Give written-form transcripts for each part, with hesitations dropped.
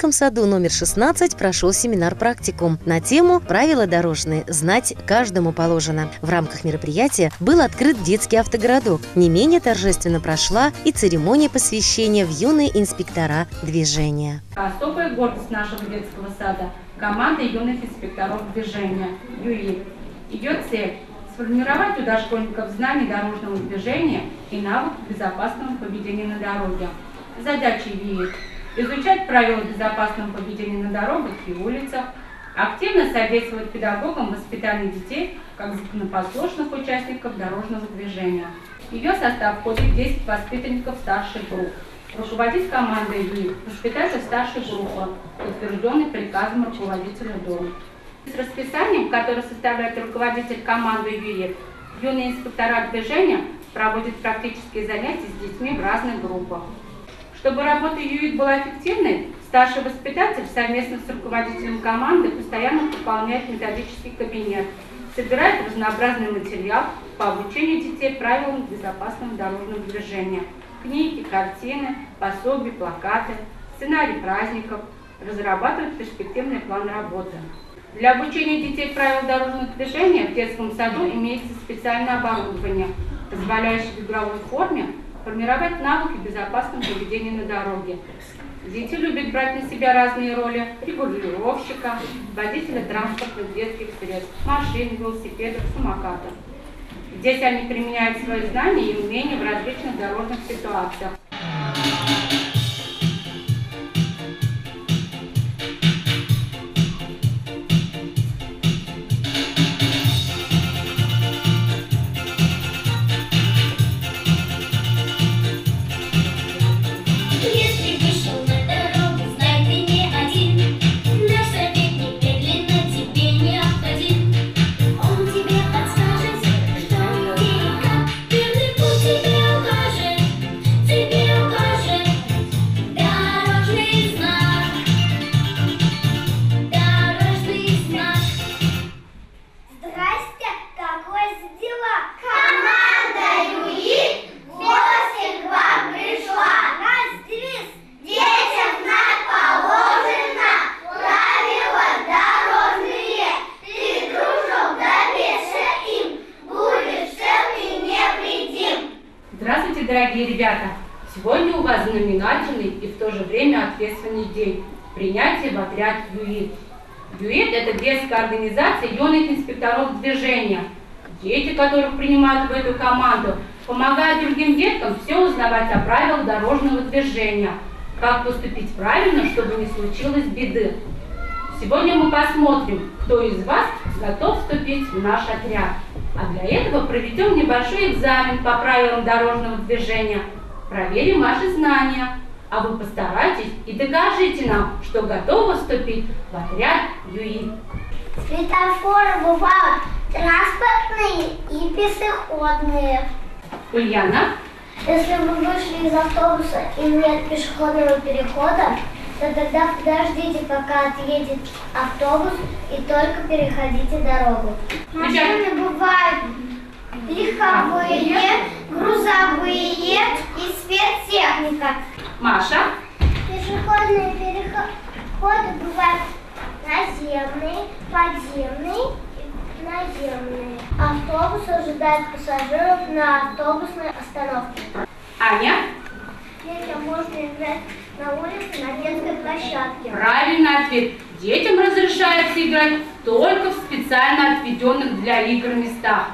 детском саду номер 16 прошел семинар-практикум на тему «Правила дорожные. Знать каждому положено». В рамках мероприятия был открыт детский автогородок. Не менее торжественно прошла и церемония посвящения в юные инспектора движения. Особая гордость нашего детского сада – команда юных инспекторов движения ЮИ. Ее цель – сформировать у дошкольников знания дорожного движения и навык безопасного поведения на дороге. Задача ЮИ – изучать правила безопасного поведения на дорогах и улицах, активно содействовать педагогам в воспитании детей как законопослушных участников дорожного движения. В ее состав входит 10 воспитанников старших групп. Руководить командой ЮИ воспитатель старшей группы, утвержденный приказом руководителя дома. С расписанием, которое составляет руководитель команды ЮИ, юные инспектора движения проводят практические занятия с детьми в разных группах. Чтобы работа ЮИ была эффективной, старший воспитатель совместно с руководителем команды постоянно пополняет методический кабинет, собирает разнообразный материал по обучению детей правилам безопасного дорожного движения. Книги, картины, пособия, плакаты, сценарий праздников, разрабатывает перспективный план работы. Для обучения детей правил дорожного движения в детском саду имеется специальное оборудование, позволяющее в игровой форме формировать навыки безопасного поведения на дороге. Дети любят брать на себя разные роли регулировщика, водителя транспортных детских средств, машин, велосипедов, самокатов. Здесь они применяют свои знания и умения в различных дорожных ситуациях. Здравствуйте, дорогие ребята! Сегодня у вас знаменательный и в то же время ответственный день – принятие в отряд ЮИ. ЮИ – это детская организация юных инспекторов движения. Дети, которых принимают в эту команду, помогают другим деткам все узнавать о правилах дорожного движения, как поступить правильно, чтобы не случилось беды. Сегодня мы посмотрим, кто из вас готов вступить в наш отряд. А для этого проведем небольшой экзамен по правилам дорожного движения. Проверим ваши знания. А вы постарайтесь и докажите нам, что готовы вступить в отряд ЮИ. Светофоры бывают транспортные и пешеходные. Ульяна? Если вы вышли из автобуса и нет пешеходного перехода, то тогда подождите, пока отъедет автобус, и только переходите дорогу. Машины бывают легковые, грузовые и спецтехника. Маша? Пешеходные переходы бывают наземные, подземные и наземные. Автобус ожидает пассажиров на автобусной остановке. Аня? Детям можно играть на улице, на детской площадке. Правильный ответ. Детям разрешается играть только в специально отведенных для игр местах.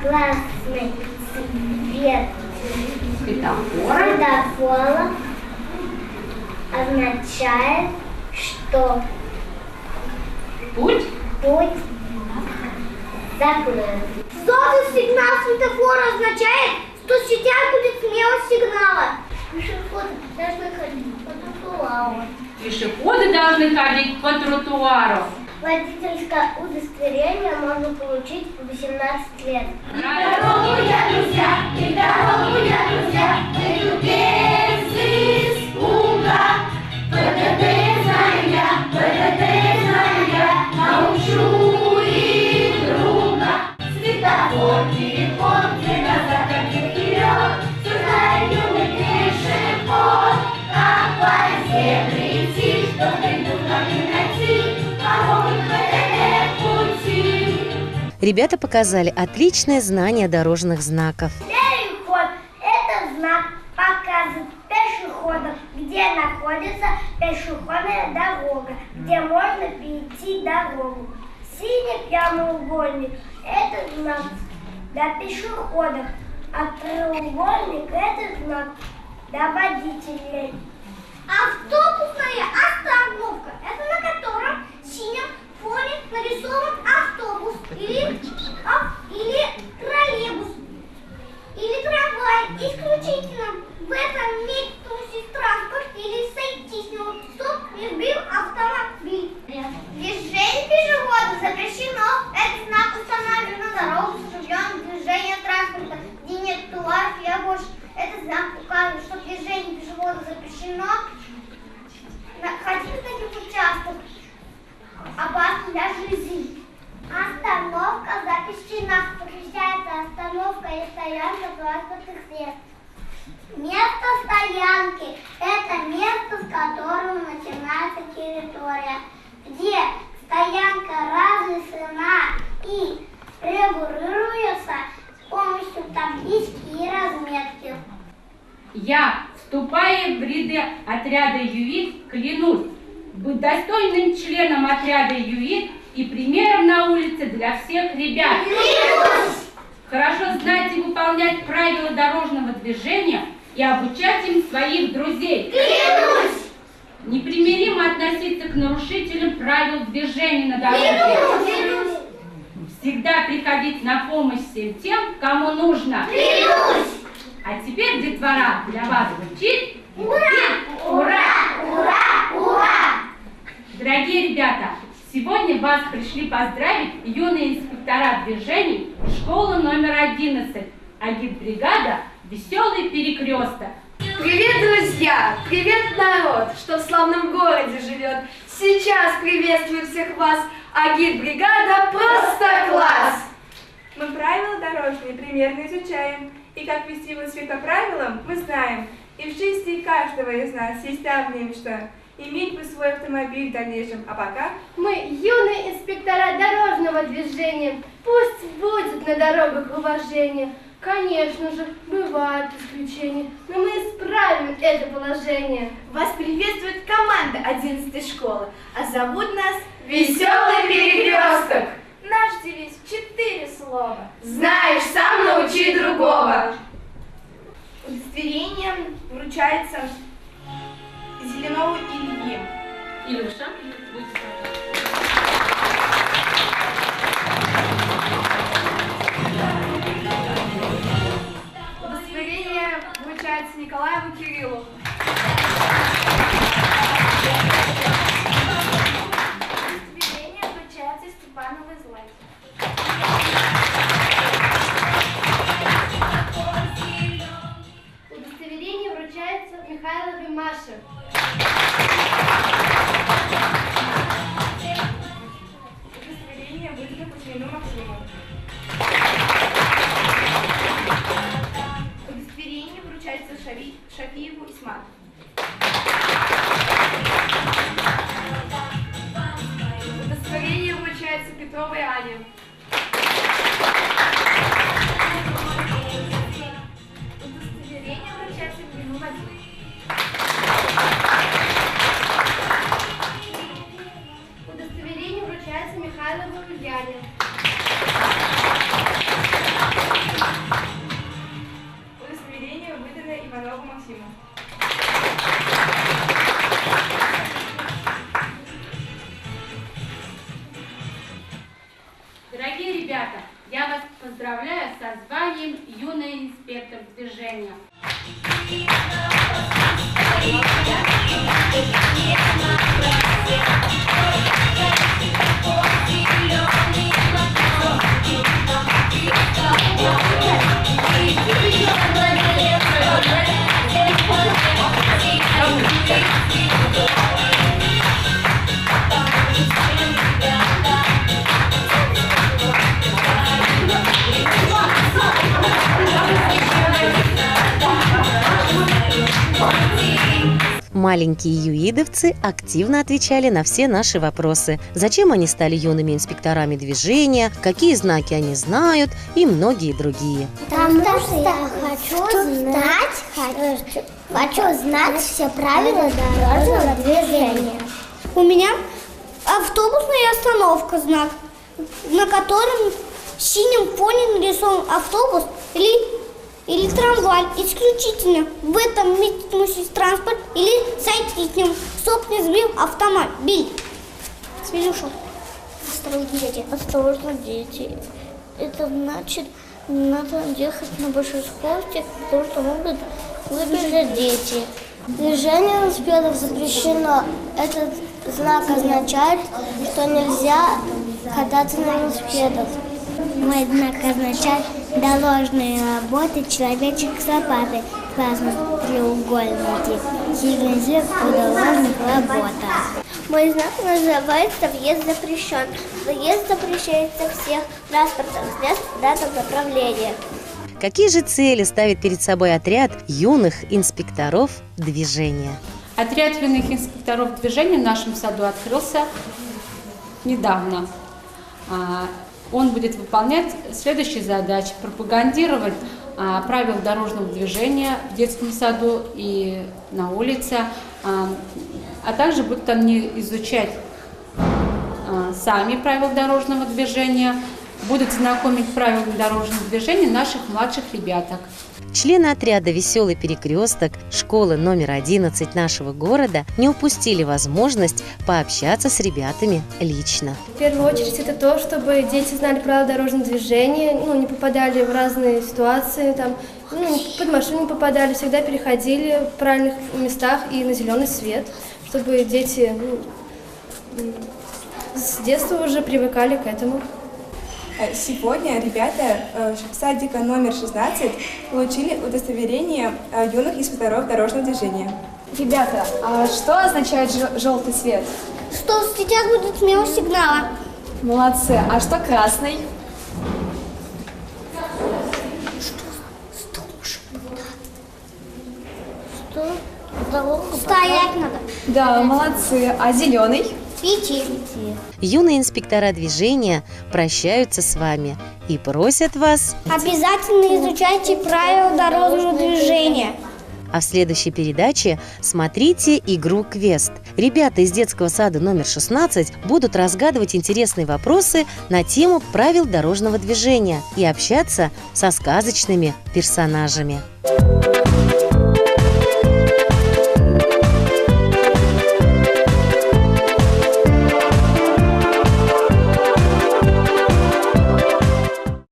Красный цвет Светофора означает, что путь закрыт. Желтый сигнал светофора означает, что сейчас будет смена сигнала. Пешеходы должны ходить по тротуару. Пешеходы должны ходить по тротуару. Водительское удостоверение можно получить в 18 лет. И дорогу я, друзья, мы без испуга. ПДД знаю я, научу их друга. Светофор, переход, где назад, как и вперед. Все знает юный пешеход, как по зебре идти. ребята показали отличное знание дорожных знаков. Переход – это знак, показывает пешеходам, где находится пешеходная дорога, где можно перейти дорогу. Синий прямоугольник – это знак для пешеходов, а треугольник – это знак для водителей. Автобусная остановка – это на котором в синем фоне нарисован автобус или троллейбус или трамвай. Исключительно в этом месте трусить транспорт или сойти с него, чтобы не сбил автомобиль. Движение пешехода запрещено. Это знак, установлен на дорогу с осужденным движением транспорта, где нет тротуаров и обочин. Этот знак указывает, что движение пешехода запрещено. Ходить на таких участках опасно для жизни. Остановка запрещена. Запрещается остановка и стоянка транспортных средств. Место стоянки – это место, с которого начинается территория, где стоянка разрешена и регулируется с помощью таблички и разметки. Я, вступая в ряды отряда ЮИД, клянусь быть достойным членом отряда ЮИД и примером на улице для всех ребят. Клянусь! Хорошо знать и выполнять правила дорожного движения и обучать им своих друзей. Клянусь! Непримиримо относиться к нарушителям правил движения на дороге. Клянусь! Всегда приходить на помощь всем тем, кому нужно. Клянусь! А теперь, детвора, для вас звучит Ура! Ура! Ура! Ура! Дорогие ребята, сегодня вас пришли поздравить юные инспектора движений школы номер 11, агитбригада «Веселый перекресток». Привет, друзья! Привет, народ, что в славном городе живет! Сейчас приветствую всех вас, агитбригада «Просто класс». Мы правила дорожные примерно изучаем, и как вести велосипед по правилам мы знаем. И в жизни каждого из нас есть давняя мечта – иметь бы свой автомобиль в дальнейшем. А пока мы юные инспектора дорожного движения. Пусть будет на дорогах уважение. Конечно же, бывают исключения, но мы исправим это положение. вас приветствует команда 11 школы, а зовут нас «Веселый перекресток». Наш девиз 4 слова. Знаешь сам, научи другого. Удостоверение вручается Зеленову Илье. Илюша, Удостоверение вручается Николаеву Кириллу. Удостоверение вручается Степановой Злате. Удостоверение вручается Михайловой Маше. Удостоверение выдано Кузьмину Максиму. Удостоверение вручается Шафиеву Исмату. Удостоверение вручается Петровой Ане. Удостоверение вручается Блину Вадиму. Удостоверение вручается Михайловой Ульяне. Удостоверение выдано Иванову Максиму. дорогие ребята, я вас поздравляю со званием юный инспектор движения. В Маленькие юидовцы активно отвечали на все наши вопросы. Зачем они стали юными инспекторами движения, какие знаки они знают и многие другие. Потому что я хочу знать все правила дорожного движения. У меня автобусная остановка, знак, на котором синим фоне нарисован автобус или трамвай. Исключительно в этом месте носить транспорт или сойти, чтоб не сбил автомобиль. Свидюша. Осторожно, дети. Это значит, не надо ехать на большой скорости, потому что могут выбежать дети. Движение велосипедов запрещено. Этот знак означает, что нельзя кататься на велосипедах. Мой знак означает дорожные работы, человечек с лопатой, красные треугольники, сигнализирует о дорожных работах. Мой знак называется «Въезд запрещен». Въезд запрещается всех транспортных средств в данном направлении. Какие же цели ставит перед собой отряд юных инспекторов движения? Отряд юных инспекторов движения в нашем саду открылся недавно. Он будет выполнять следующие задачи: пропагандировать правила дорожного движения в детском саду и на улице, а также будут они изучать сами правила дорожного движения, будут знакомить правилами дорожного движения наших младших ребяток. Члены отряда «Веселый перекресток» школы номер 11 нашего города не упустили возможность пообщаться с ребятами лично. В первую очередь это то, чтобы дети знали правила дорожного движения, не попадали в разные ситуации, под машину не попадали, всегда переходили в правильных местах и на зеленый свет, чтобы дети с детства уже привыкали к этому. Сегодня ребята садика номер 16 получили удостоверение юных инспекторов дорожного движения. Ребята, а что означает желтый свет? Что сейчас будет смело сигнала. Молодцы. А что красный? Стоять надо. Да, молодцы. А зеленый? Идти. Юные инспектора движения прощаются с вами и просят вас Обязательно изучайте правила дорожного движения. А в следующей передаче смотрите игру «Квест». Ребята из детского сада номер 16 будут разгадывать интересные вопросы на тему правил дорожного движения и общаться со сказочными персонажами.